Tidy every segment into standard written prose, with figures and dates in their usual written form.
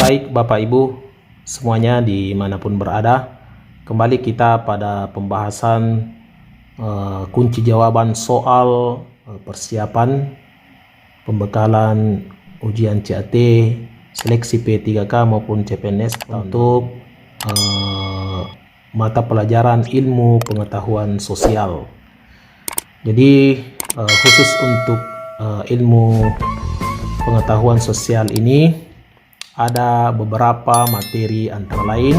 Baik Bapak Ibu semuanya dimanapun berada, kembali kita pada pembahasan kunci jawaban soal persiapan pembekalan ujian CAT, seleksi P3K maupun CPNS untuk mata pelajaran ilmu pengetahuan sosial. Jadi khusus untuk ilmu pengetahuan sosial ini ada beberapa materi, antara lain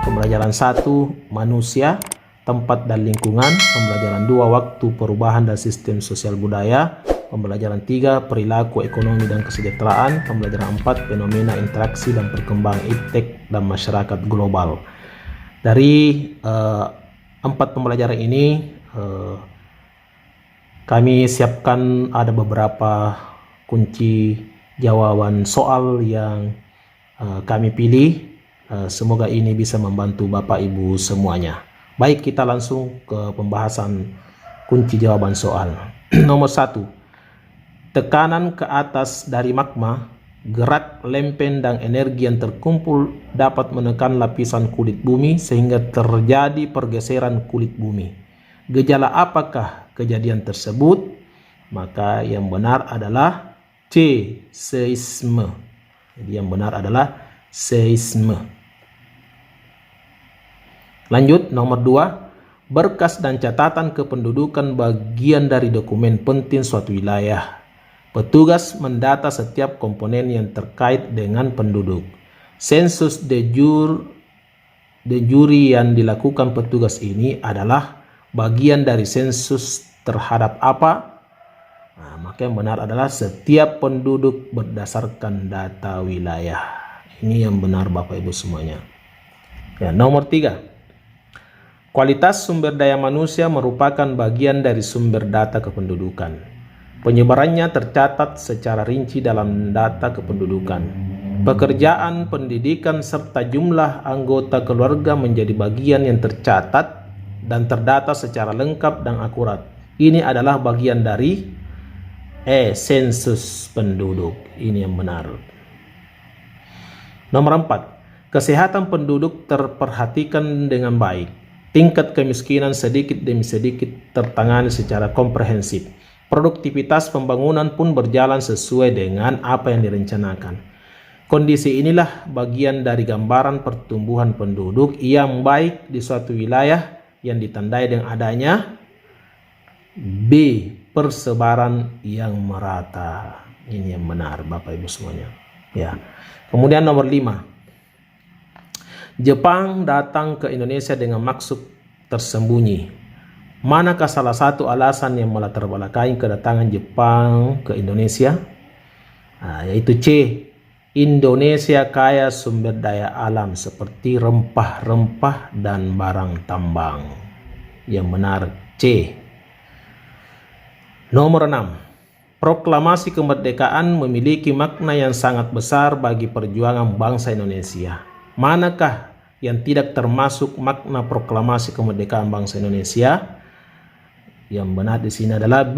pembelajaran 1 manusia, tempat dan lingkungan, pembelajaran 2 waktu, perubahan dan sistem sosial budaya, pembelajaran 3 perilaku ekonomi dan kesejahteraan, pembelajaran 4 fenomena interaksi dan perkembangan iptek dan masyarakat global. Dari 4 pembelajaran ini kami siapkan ada beberapa kunci jawaban soal yang kami pilih. Semoga ini bisa membantu Bapak Ibu semuanya. Baik, kita langsung ke pembahasan kunci jawaban soal. Nomor 1, tekanan ke atas dari magma, gerak lempen dan energi yang terkumpul dapat menekan lapisan kulit bumi sehingga terjadi pergeseran kulit bumi. Gejala apakah kejadian tersebut? Maka yang benar adalah C, seisme. Jadi yang benar adalah seisme. Lanjut, nomor 2, berkas dan catatan kependudukan bagian dari dokumen penting suatu wilayah. Petugas mendata setiap komponen yang terkait dengan penduduk. Sensus de jure yang dilakukan petugas ini adalah bagian dari sensus terhadap apa? Maka yang benar adalah setiap penduduk berdasarkan data wilayah. Ini yang benar Bapak Ibu semuanya. Ya, nomor 3, kualitas sumber daya manusia merupakan bagian dari sumber data kependudukan. Penyebarannya tercatat secara rinci dalam data kependudukan. Pekerjaan, pendidikan, serta jumlah anggota keluarga menjadi bagian yang tercatat dan terdata secara lengkap dan akurat. Ini adalah bagian dari sensus penduduk. Ini yang benar. Nomor 4, kesehatan penduduk terperhatikan dengan baik. Tingkat kemiskinan sedikit demi sedikit tertangani secara komprehensif. Produktivitas pembangunan pun berjalan sesuai dengan apa yang direncanakan. Kondisi inilah bagian dari gambaran pertumbuhan penduduk yang baik di suatu wilayah yang ditandai dengan adanya B, persebaran yang merata. Ini yang benar Bapak Ibu semuanya. Ya. Kemudian nomor 5, Jepang datang ke Indonesia dengan maksud tersembunyi. Manakah salah satu alasan yang melatar belakangi kedatangan Jepang ke Indonesia? Yaitu C, Indonesia kaya sumber daya alam seperti rempah-rempah dan barang tambang. Yang benar C. Nomor 6, proklamasi kemerdekaan memiliki makna yang sangat besar bagi perjuangan bangsa Indonesia. Manakah yang tidak termasuk makna proklamasi kemerdekaan bangsa Indonesia? Yang benar di sini adalah B,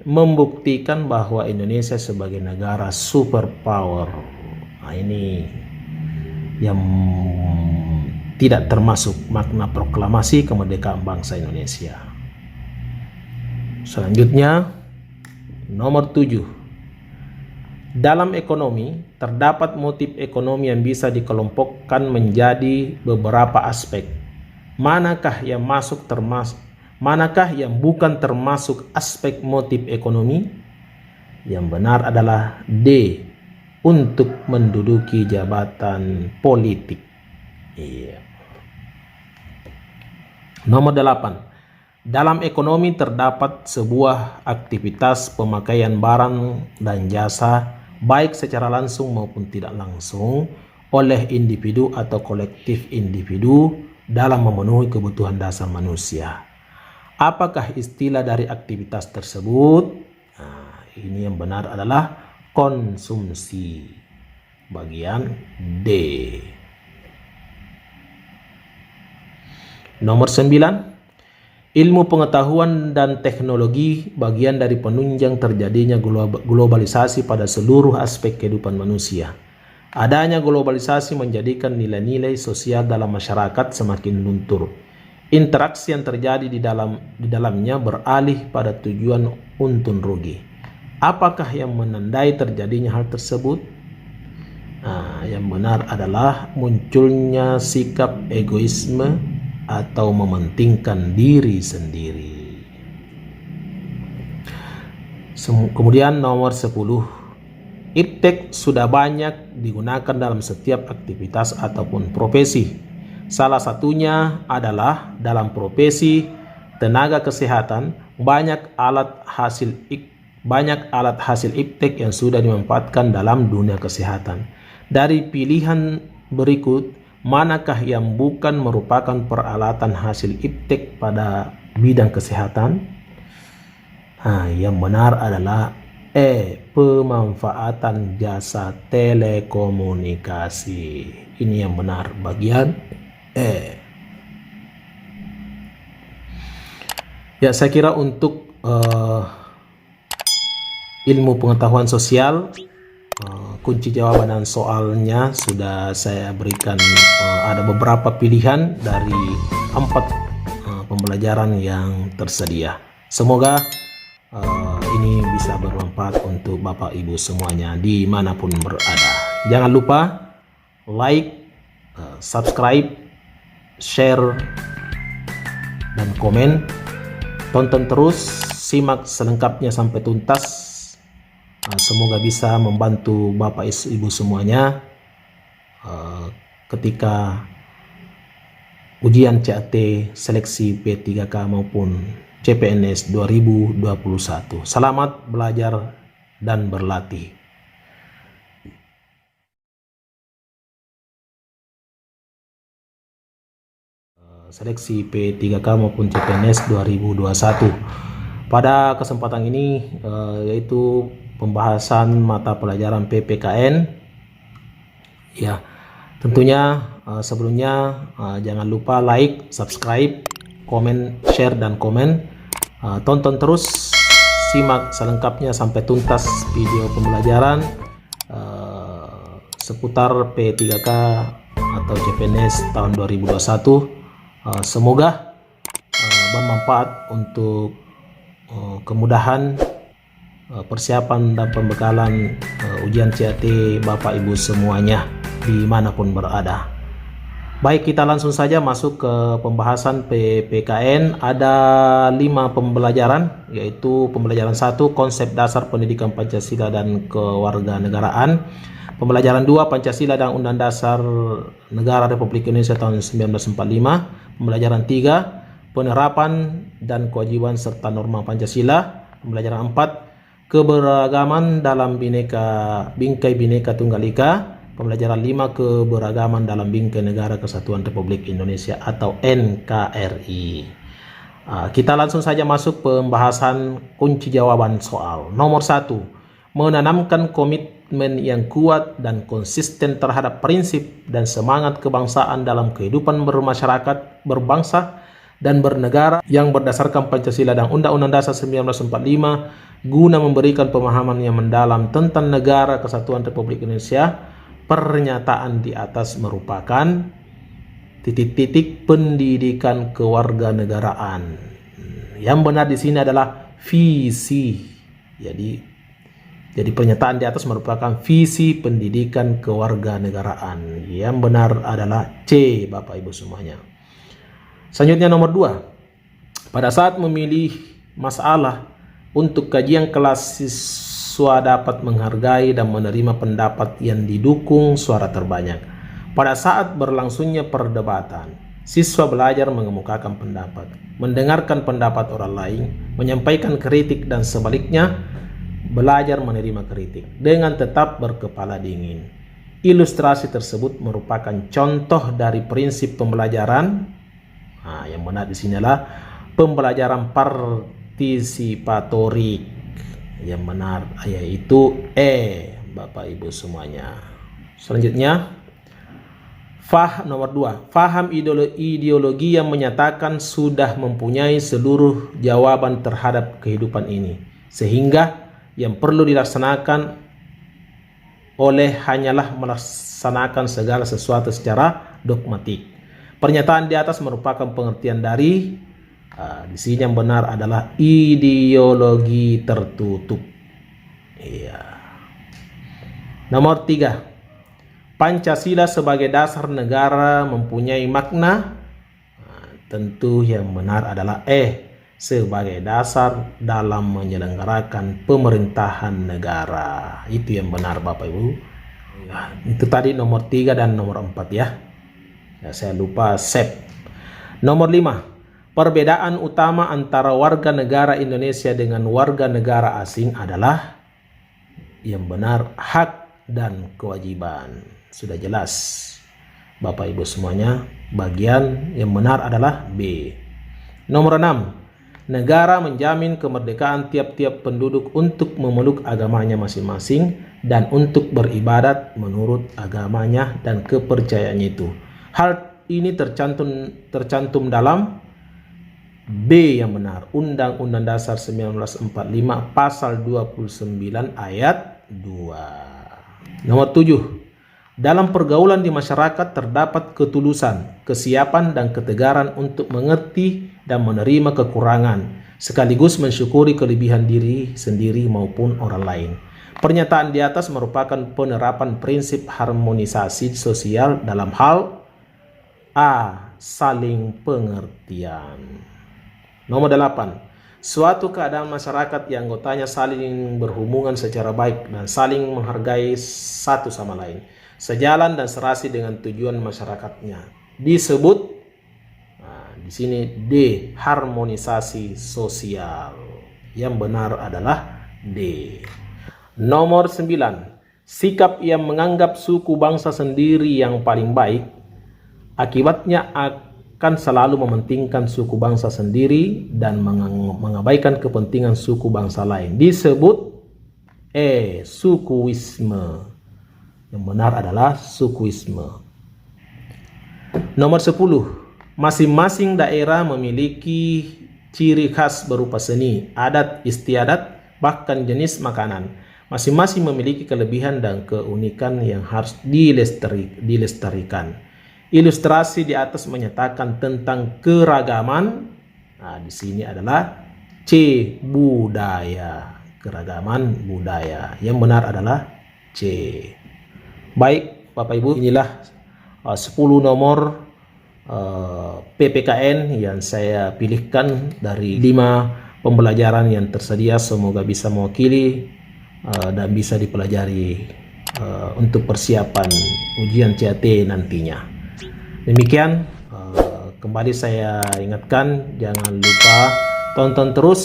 membuktikan bahwa Indonesia sebagai negara superpower. Ini yang tidak termasuk makna proklamasi kemerdekaan bangsa Indonesia. Selanjutnya, nomor 7, dalam ekonomi terdapat motif ekonomi yang bisa dikelompokkan menjadi beberapa aspek. Manakah yang bukan termasuk aspek motif ekonomi? Yang benar adalah D, untuk menduduki jabatan politik. Iya. Nomor 8, dalam ekonomi terdapat sebuah aktivitas pemakaian barang dan jasa baik secara langsung maupun tidak langsung oleh individu atau kolektif individu dalam memenuhi kebutuhan dasar manusia. Apakah istilah dari aktivitas tersebut? Ini yang benar adalah konsumsi. Bagian D. Nomor 9, ilmu pengetahuan dan teknologi bagian dari penunjang terjadinya globalisasi pada seluruh aspek kehidupan manusia. Adanya globalisasi menjadikan nilai-nilai sosial dalam masyarakat semakin luntur. Interaksi yang terjadi di dalamnya beralih pada tujuan untung rugi. Apakah yang menandai terjadinya hal tersebut? Yang benar adalah munculnya sikap egoisme atau mementingkan diri sendiri. Kemudian nomor 10. Iptek sudah banyak digunakan dalam setiap aktivitas ataupun profesi. Salah satunya adalah dalam profesi tenaga kesehatan, banyak alat hasil iptek yang sudah dimanfaatkan dalam dunia kesehatan. Dari pilihan berikut, manakah yang bukan merupakan peralatan hasil iptek pada bidang kesehatan? Yang benar adalah pemanfaatan jasa telekomunikasi. Ini yang benar, bagian Ya, saya kira untuk ilmu pengetahuan sosial, kunci jawaban dan soalnya sudah saya berikan. Ada beberapa pilihan dari 4 pembelajaran yang tersedia. Semoga ini bisa bermanfaat untuk Bapak Ibu semuanya dimanapun berada. Jangan lupa like, subscribe, share, dan komen. Tonton terus, simak selengkapnya sampai tuntas. Semoga bisa membantu Bapak Ibu semuanya ketika ujian CAT seleksi P3K maupun CPNS 2021. Selamat belajar dan berlatih. Seleksi P3K maupun CPNS 2021. Pada kesempatan ini yaitu pembahasan mata pelajaran PPKN. Ya, tentunya sebelumnya jangan lupa like, subscribe, komen, share, dan komen. Tonton terus, simak selengkapnya sampai tuntas video pembelajaran seputar P3K atau CPNS tahun 2021. Semoga bermanfaat untuk kemudahan persiapan dan pembekalan ujian CAT Bapak Ibu semuanya dimanapun berada. Baik, kita langsung saja masuk ke pembahasan PPKN. Ada 5 pembelajaran, yaitu pembelajaran 1 konsep dasar pendidikan Pancasila dan kewarganegaraan. Pembelajaran 2 Pancasila dan Undang-Undang Dasar Negara Republik Indonesia tahun 1945. Pembelajaran 3 penerapan dan kewajiban serta norma Pancasila. Pembelajaran 4 keberagaman dalam bingkai Bhinneka Tunggal Ika. Pembelajaran 5 keberagaman dalam bingkai Negara Kesatuan Republik Indonesia atau NKRI. Kita langsung saja masuk pembahasan kunci jawaban soal. Nomor 1, menanamkan komitmen yang kuat dan konsisten terhadap prinsip dan semangat kebangsaan dalam kehidupan bermasyarakat, berbangsa, dan bernegara yang berdasarkan Pancasila dan Undang-Undang Dasar 1945 guna memberikan pemahaman yang mendalam tentang Negara Kesatuan Republik Indonesia. Pernyataan di atas merupakan pendidikan kewarganegaraan. Yang benar di sini adalah visi. Jadi pernyataan di atas merupakan visi pendidikan kewarganegaraan. Yang benar adalah C, Bapak Ibu semuanya. Selanjutnya nomor 2. Pada saat memilih masalah untuk kajian kelas, siswa dapat menghargai dan menerima pendapat yang didukung suara terbanyak. Pada saat berlangsungnya perdebatan, siswa belajar mengemukakan pendapat, mendengarkan pendapat orang lain, menyampaikan kritik, dan sebaliknya belajar menerima kritik dengan tetap berkepala dingin. Ilustrasi tersebut merupakan contoh dari prinsip pembelajaran. Yang benar di sini adalah pembelajaran partisipatorik. Yang benar yaitu Bapak Ibu semuanya. Selanjutnya nomor 2, faham ideologi yang menyatakan sudah mempunyai seluruh jawaban terhadap kehidupan ini, sehingga yang perlu dilaksanakan hanyalah melaksanakan segala sesuatu secara dogmatik. Pernyataan di atas merupakan pengertian dari di sini yang benar adalah ideologi tertutup. Iya. Nomor 3. Pancasila sebagai dasar negara mempunyai makna. Tentu yang benar adalah sebagai dasar dalam menyelenggarakan pemerintahan negara. Itu yang benar Bapak Ibu. Ya, itu tadi nomor 3 dan nomor 4 ya. Saya lupa save. Nomor 5. Perbedaan utama antara warga negara Indonesia dengan warga negara asing adalah yang benar hak dan kewajiban. Sudah jelas Bapak Ibu semuanya. Bagian yang benar adalah B. Nomor 6. Negara menjamin kemerdekaan tiap-tiap penduduk untuk memeluk agamanya masing-masing dan untuk beribadat menurut agamanya dan kepercayaannya itu. Hal ini tercantum dalam B yang benar. Undang-Undang Dasar 1945 pasal 29 ayat 2. Nomor 7. Dalam pergaulan di masyarakat terdapat ketulusan, kesiapan dan ketegaran untuk mengerti dan menerima kekurangan, sekaligus mensyukuri kelebihan diri sendiri maupun orang lain. Pernyataan di atas merupakan penerapan prinsip harmonisasi sosial dalam hal A. Saling pengertian. Nomor 8. Suatu keadaan masyarakat yang anggotanya saling berhubungan secara baik dan saling menghargai satu sama lain, sejalan dan serasi dengan tujuan masyarakatnya, disebut di sini D. Harmonisasi sosial. Yang benar adalah D. Nomor 9. Sikap yang menganggap suku bangsa sendiri yang paling baik, akibatnya akan selalu mementingkan suku bangsa sendiri dan mengabaikan kepentingan suku bangsa lain, disebut sukuisme. Yang benar adalah sukuisme. Nomor 10. Masing-masing daerah memiliki ciri khas berupa seni, adat istiadat, bahkan jenis makanan. Masing-masing memiliki kelebihan dan keunikan yang harus dilestarikan. Ilustrasi di atas menyatakan tentang keragaman. Di sini adalah C. Budaya. Keragaman budaya. Yang benar adalah C. Baik Bapak Ibu, inilah 10 nomor PPKN yang saya pilihkan dari 5 pembelajaran yang tersedia. Semoga bisa mewakili dan bisa dipelajari untuk persiapan ujian CAT nantinya. Demikian, kembali saya ingatkan, jangan lupa tonton terus,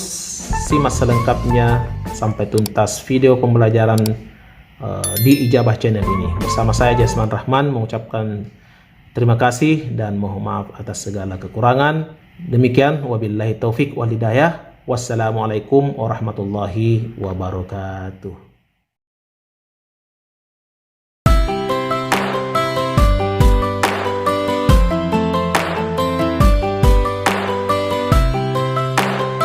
simak selengkapnya sampai tuntas video pembelajaran di Ijabah Channel ini. Bersama saya Jasman Rahman mengucapkan terima kasih dan mohon maaf atas segala kekurangan. Demikian, wabillahi taufik wal hidayah. Wassalamualaikum warahmatullahi wabarakatuh.